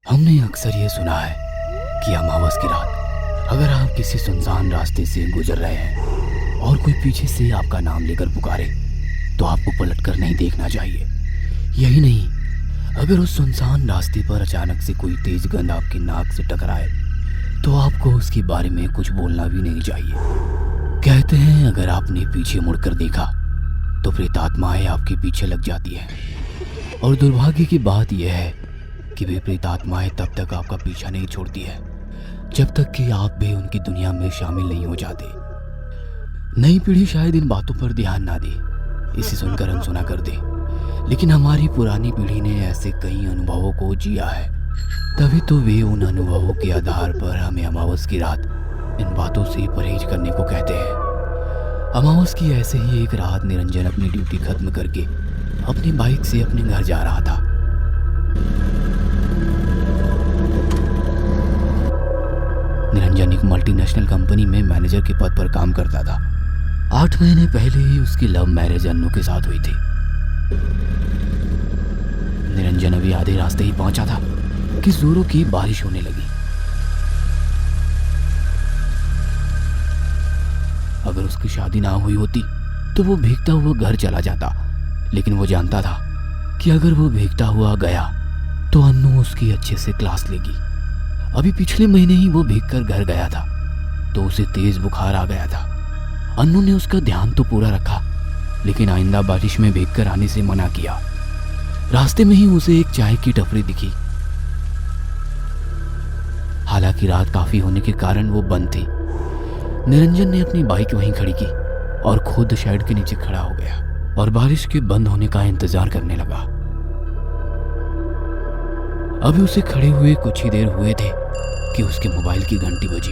हमने अक्सर ये सुना है कि अमावस की रात अगर आप किसी सुनसान रास्ते से गुजर रहे हैं और कोई पीछे से आपका नाम लेकर पुकारे तो आपको पलट कर नहीं देखना चाहिए। यही नहीं, अगर उस सुनसान रास्ते पर अचानक से कोई तेज गंध आपकी नाक से टकराए तो आपको उसके बारे में कुछ बोलना भी नहीं चाहिए। कहते हैं अगर आपने पीछे मुड़कर देखा तो प्रेतात्माएं आपके पीछे लग जाती हैं, और दुर्भाग्य की बात यह है कि वे प्रेतात्माएं तब तक आपका पीछा नहीं छोड़ती है जब तक कि आप भी उनकी दुनिया में शामिल नहीं हो जाते। नई पीढ़ी शायद इन बातों पर ध्यान ना दे, इसे सुनकर अनसुना कर दे, लेकिन हमारी पुरानी पीढ़ी ने ऐसे कई अनुभवों को जिया है, तभी तो वे उन अनुभवों के आधार पर हमें अमावस की रात इन बातों से परहेज करने को कहते हैं। अमावस की ऐसे ही एक रात निरंजन अपनी ड्यूटी खत्म करके अपनी बाइक से अपने घर जा रहा था। निरंजन एक मल्टीनेशनल कंपनी में मैनेजर के पद पर काम करता था। 8 महीने पहले ही उसकी लव मैरिज अन्नू के साथ हुई थी। निरंजन अभी आधे रास्ते ही पहुंचा था कि जोरों की बारिश होने लगी। अगर उसकी शादी ना हुई होती तो वो भीगता हुआ घर चला जाता, लेकिन वो जानता था कि अगर वो भीगता हुआ गया तो अन्नू उसकी अच्छे से क्लास लेगी। अभी पिछले महीने ही वो भीगकर घर गया था तो उसे तेज बुखार आ गया था। अन्नू ने उसका ध्यान तो पूरा रखा, लेकिन आइंदा बारिश में भीगकर आने से मना किया। रास्ते में ही उसे एक चाय की टपरी दिखी। हालांकि रात काफी होने के कारण वो बंद थी। निरंजन ने अपनी बाइक वहीं खड़ी की और खुद शेड के नीचे खड़ा हो गया और बारिश के बंद होने का इंतजार करने लगा। अभी उसे खड़े हुए कुछ ही देर हुए थे कि उसके मोबाइल की घंटी बजी।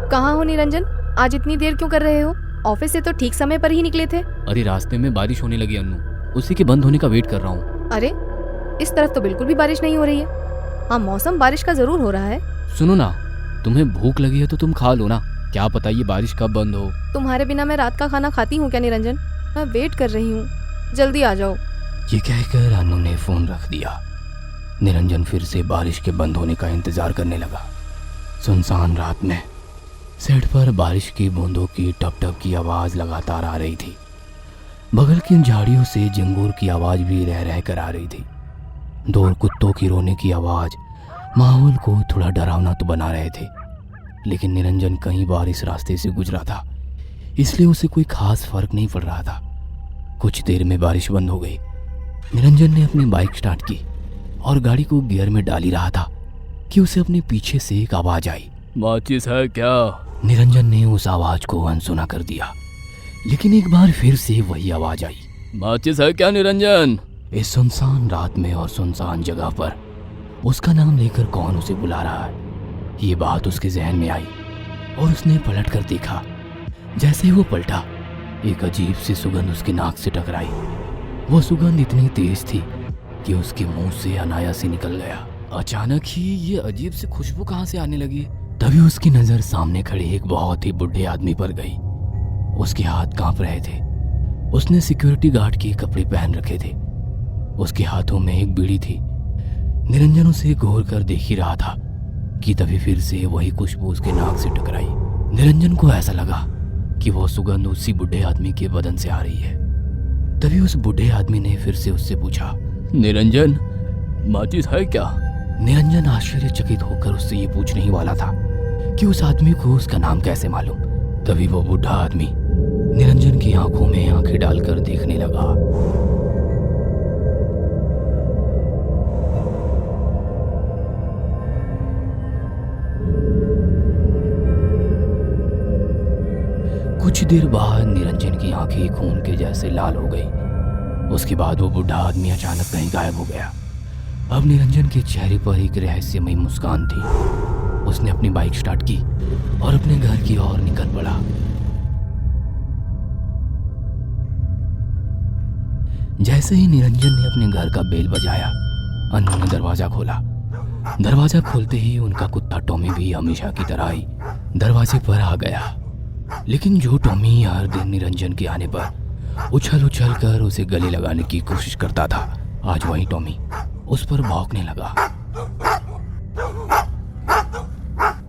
कहाँ हो निरंजन? आज इतनी देर क्यों कर रहे हो? ऑफिस से तो ठीक समय पर ही निकले थे। अरे रास्ते में बारिश होने लगी अन्नू, उसी के बंद होने का वेट कर रहा हूँ। अरे इस तरफ तो बिल्कुल भी बारिश नहीं हो रही है। हाँ, मौसम बारिश का जरूर हो रहा है। सुनो ना, तुम्हें भूख लगी है तो तुम खा लो ना, क्या पता ये बारिश कब बंद हो। तुम्हारे बिना मैं रात का खाना खाती हूँ क्या निरंजन? मैं वेट कर रही हूँ, जल्दी आ जाओ। ये कहकर अन्नू ने फोन रख दिया। निरंजन फिर से बारिश के बंद होने का इंतजार करने लगा। सुनसान रात में सेट पर बारिश की बूंदों की टप टप की आवाज लगातार आ रही थी। बगल की झाड़ियों से झंगूर की आवाज भी रह रह कर आ रही थी। 2 कुत्तों की रोने की आवाज माहौल को थोड़ा डरावना तो बना रहे थे, लेकिन निरंजन कई बार इस रास्ते से गुजरा था, इसलिए उसे कोई खास फर्क नहीं पड़ रहा था। कुछ देर में बारिश बंद हो गई। निरंजन ने अपनी बाइक स्टार्ट की और गाड़ी को गियर में डाल ही रहा था कि उसे अपने पीछे से एक आवाज आई। माचिस है क्या? निरंजन ने उस आवाज को अनसुना कर दिया, लेकिन एक बार फिर से वही आवाज आई। माचिस है क्या निरंजन? इस सुनसान रात में और सुनसान जगह पर उसका नाम लेकर कौन उसे बुला रहा है, ये बात उसके जहन में आई और उसने पलट कर देखा। जैसे ही वो पलटा, एक अजीब सी सुगंध उसकी नाक से टकराई। वो सुगंध इतनी तेज थी कि उसके मुंह से अनायास ही निकल गया। अचानक ही ये अजीब सी खुशबू कहाँ से आने लगी? तभी उसकी नजर सामने खड़े एक बहुत ही बुढ़े आदमी पर गई। उसके हाथ कांप रहे थे। उसने सिक्योरिटी गार्ड के कपड़े पहन रखे थे। उसके हाथों में एक बीड़ी थी। निरंजन उसे घूर कर देख ही रहा था कि तभी फिर से वही खुशबू उसके नाक से टकराई। निरंजन को ऐसा लगा कि वो सुगंध उसी बुढ़े आदमी के बदन से आ रही है। तभी उस बुढ़े आदमी ने फिर से उससे पूछा, निरंजन माचिस है क्या? निरंजन आश्चर्यचकित होकर उससे ये पूछने ही वाला था कि उस आदमी को उसका नाम कैसे मालूम। तभी वो बूढ़ा आदमी निरंजन की आंखों में आंखें डालकर देखने लगा। कुछ देर बाद निरंजन की आंखें खून के जैसे लाल हो गई। उसके बाद वो बूढ़ा आदमी अचानक कहीं गायब हो गया। अब निरंजन के चेहरे पर एक रहस्यमयी मुस्कान थी। उसने अपनी बाइक स्टार्ट की और अपने घर की ओर निकल पड़ा। जैसे ही निरंजन ने अपने घर का बेल बजाया, अन्नू ने दरवाजा खोला। दरवाजा खोलते ही उनका कुत्ता टॉमी भी हमेशा की तरह ही दरवाजे पर आ गया। लेकिन जो टॉमी हर दिन निरंजन के आने पर उछल उछल कर उसे गले लगाने की कोशिश करता था। आज वही टॉमी उस पर भौंकने लगा।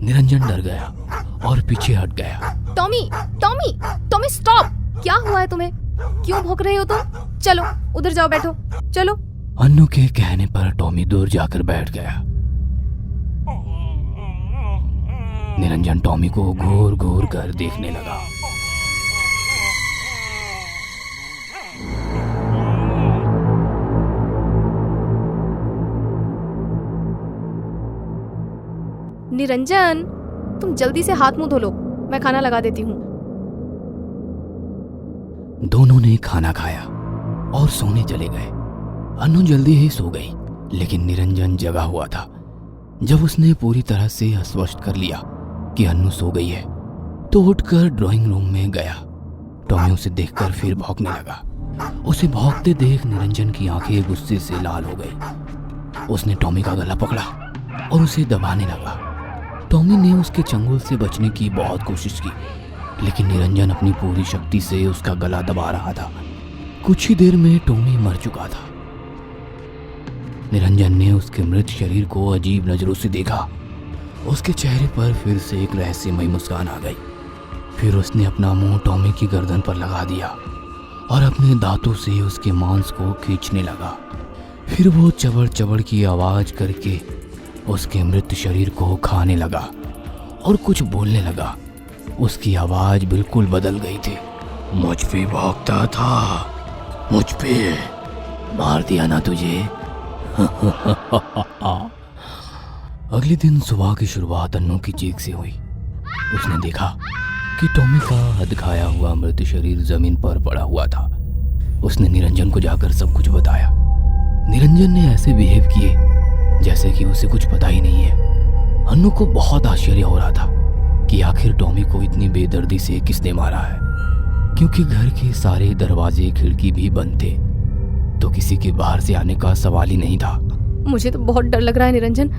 निरंजन डर गया और पीछे हट गया। Tommy Tommy Tommy stop! क्या हुआ है तुम्हें? क्यों भौंक रहे हो तुम? चलो उधर जाओ, बैठो, चलो। अन्नू के कहने पर टॉमी दूर जाकर बैठ गया। निरंजन टॉमी को घूर घूर कर देखने लगा। निरंजन, तुम जल्दी से हाथ मुंह धो लो, मैं खाना लगा देती हूँ। दोनों ने खाना खाया और सोने चले गए। अन्नू जल्दी ही सो गई, लेकिन निरंजन जगा हुआ था। जब उसने पूरी तरह से आश्वस्त कर लिया कि अन्नू सो गई है, तो उठकर ड्राइंग रूम में गया। टॉमी उसे देखकर फिर भौंकने लगा। उसे भौंकते देख निरंजन की आंखें गुस्से से लाल हो गई। उसने टॉमी का गला पकड़ा और उसे दबाने लगा। टॉमी ने उसके चंगुल से बचने की बहुत कोशिश की, लेकिन निरंजन अपनी पूरी शक्ति से उसका गला दबा रहा था। कुछ ही देर में टॉमी मर चुका था। निरंजन ने उसके मृत शरीर को अजीब नजरों से देखा। उसके चेहरे पर फिर से एक रहस्यमयी मुस्कान आ गई। फिर उसने अपना मुंह टॉमी की गर्दन पर लगा दिया और अपने दांतों से उसके मांस को खींचने लगा। फिर वो चबड़ चबड़ की आवाज करके उसके मृत शरीर को खाने लगा और कुछ बोलने लगा। उसकी आवाज बिल्कुल बदल गई थी। मुझ पे भौंकता था, मुझ पे मार दिया ना तुझे। अगले दिन सुबह की शुरुआत अन्नू की चीख से हुई। उसने देखा कि टॉमी का अधखाया हुआ मृत शरीर जमीन पर पड़ा हुआ था। उसने निरंजन को जाकर सब कुछ बताया। निरंजन ने ऐसे बिहेव किए जैसे कि उसे कुछ पता ही नहीं है। अन्नू को बहुत आश्चर्य हो रहा था कि आखिर टॉमी को इतनी बेदर्दी से किसने मारा है, क्योंकि घर के सारे दरवाजे खिड़की भी बंद थे, तो किसी के बाहर से आने का सवाल ही नहीं था। मुझे तो बहुत डर लग रहा है निरंजन,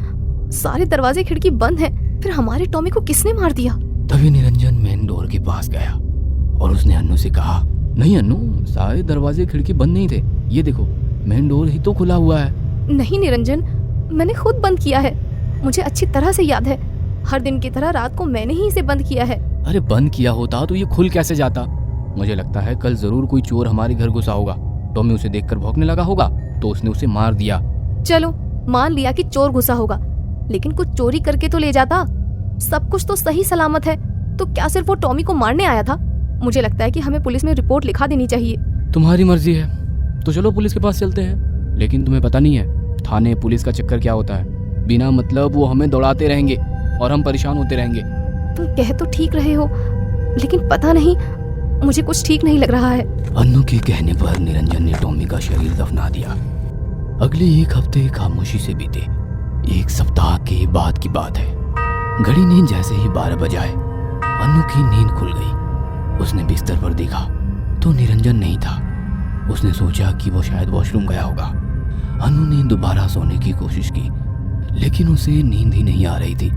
सारे दरवाजे खिड़की बंद हैं, फिर हमारे टॉमी को किसने मार दिया? तभी निरंजन मेन डोर के पास गया और उसने अन्नू से कहा, नहीं अन्नू, सारे दरवाजे खिड़की बंद नहीं थे, ये देखो मेन डोर ही तो खुला हुआ है। नहीं निरंजन, मैंने खुद बंद किया है, मुझे अच्छी तरह से याद है। हर दिन की तरह रात को मैंने ही इसे बंद किया है। अरे बंद किया होता तो ये खुल कैसे जाता? मुझे लगता है कल जरूर कोई चोर हमारे घर घुसा होगा। टॉमी उसे देखकर भौंकने लगा होगा तो उसने उसे मार दिया। चलो मान लिया कि चोर घुसा होगा, लेकिन कुछ चोरी करके तो ले जाता। सब कुछ तो सही सलामत है, तो क्या सिर्फ वो टॉमी को मारने आया था? मुझे लगता है कि हमें पुलिस में रिपोर्ट लिखा देनी चाहिए। तुम्हारी मर्जी है, तो चलो पुलिस के पास चलते हैं। लेकिन तुम्हें पता नहीं है थाने पुलिस का चक्कर क्या होता है। बिना मतलब वो हमें दौड़ाते रहेंगे और हम परेशान होते रहेंगे। तुम कह तो ठीक रहे हो, लेकिन पता नहीं, मुझे कुछ ठीक नहीं लग रहा है। अन्नू के कहने पर निरंजन ने टॉमी का शरीर दफना दिया। अगले एक हफ्ते खामोशी से बीते। एक सप्ताह के बाद की बात है। घड़ी ने जैसे ही 12 बजाए, अन्नू की नींद खुल गई। उसने बिस्तर पर देखा तो निरंजन नहीं था। उसने सोचा कि वो शायद वॉशरूम गया होगा। अन्नू ने दोबारा सोने की कोशिश की, लेकिन उसे नींद ही नहीं आ रही थी।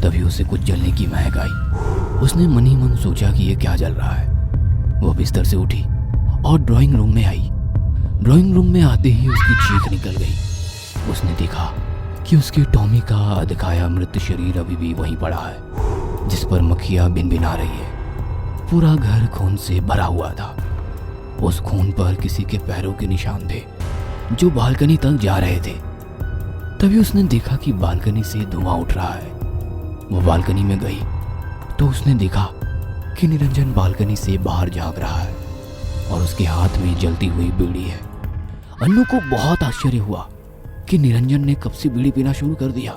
तभी उसे कुछ जलने की महक आई। उसने मन ही मन सोचा कि ये क्या जल रहा है। वो बिस्तर से उठी और ड्राइंग रूम में आई। ड्राइंग रूम में आते ही उसकी चीख निकल गई। उसने देखा कि उसके टॉमी का अधखाया मृत शरीर अभी भी वहीं पड़ा है, जिस पर मक्खियां भिनभिना रही है। पूरा घर खून से भरा हुआ था। उस खून पर किसी के पैरों के निशान थे जो बालकनी तक जा रहे थे। तभी उसने देखा कि बालकनी से धुआं उठ रहा है। वो बालकनी में गई तो उसने देखा कि निरंजन बालकनी से बाहर झांक रहा है और उसके हाथ में जलती हुई बीड़ी है। अन्नू को बहुत आश्चर्य हुआ कि निरंजन ने कब से बीड़ी पीना शुरू कर दिया,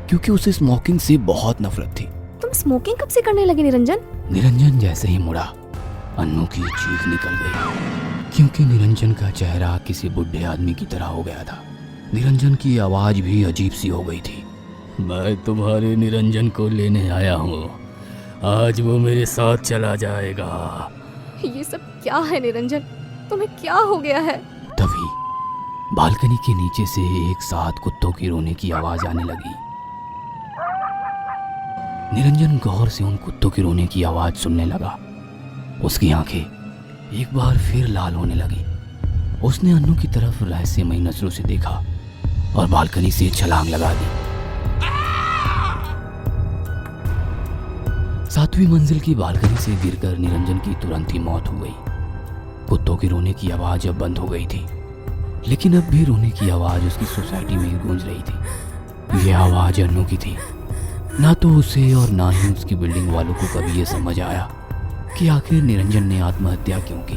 क्योंकि उसे स्मोकिंग से बहुत नफरत थी। तुम स्मोकिंग कब से करने लगे निरंजन? निरंजन जैसे ही मुड़ा, अन्नू की चीख निकल गई, क्योंकि निरंजन का चेहरा किसी बुढ़े आदमी की तरह हो गया था। निरंजन की आवाज भी अजीब सी हो गई थी। मैं तुम्हारे निरंजन को लेने आया हूँ, आज वो मेरे साथ चला जाएगा। ये सब क्या है निरंजन, तुम्हें क्या हो गया है? तभी बालकनी के नीचे से एक साथ कुत्तों की रोने की आवाज आने लगी। निरंजन गौर से उन कुत्तों के रोने की आवाज सुनने लगा। उसकी आंखें एक बार फिर लाल होने लगी। उसने अन्नू की तरफ रहस्यमयी नजरों से देखा और बालकनी से छलांग लगा दी। 7वीं मंजिल की बालकनी से गिरकर निरंजन की तुरंत ही मौत हो गई। कुत्तों के रोने की आवाज अब बंद हो गई थी, लेकिन अब भी रोने की आवाज उसकी सोसाइटी में गूंज रही थी। यह आवाज अन्नू की थी। ना तो उसे और ना ही उसकी बिल्डिंग वालों को कभी ये समझ आया कि आखिर निरंजन ने आत्महत्या क्यों की।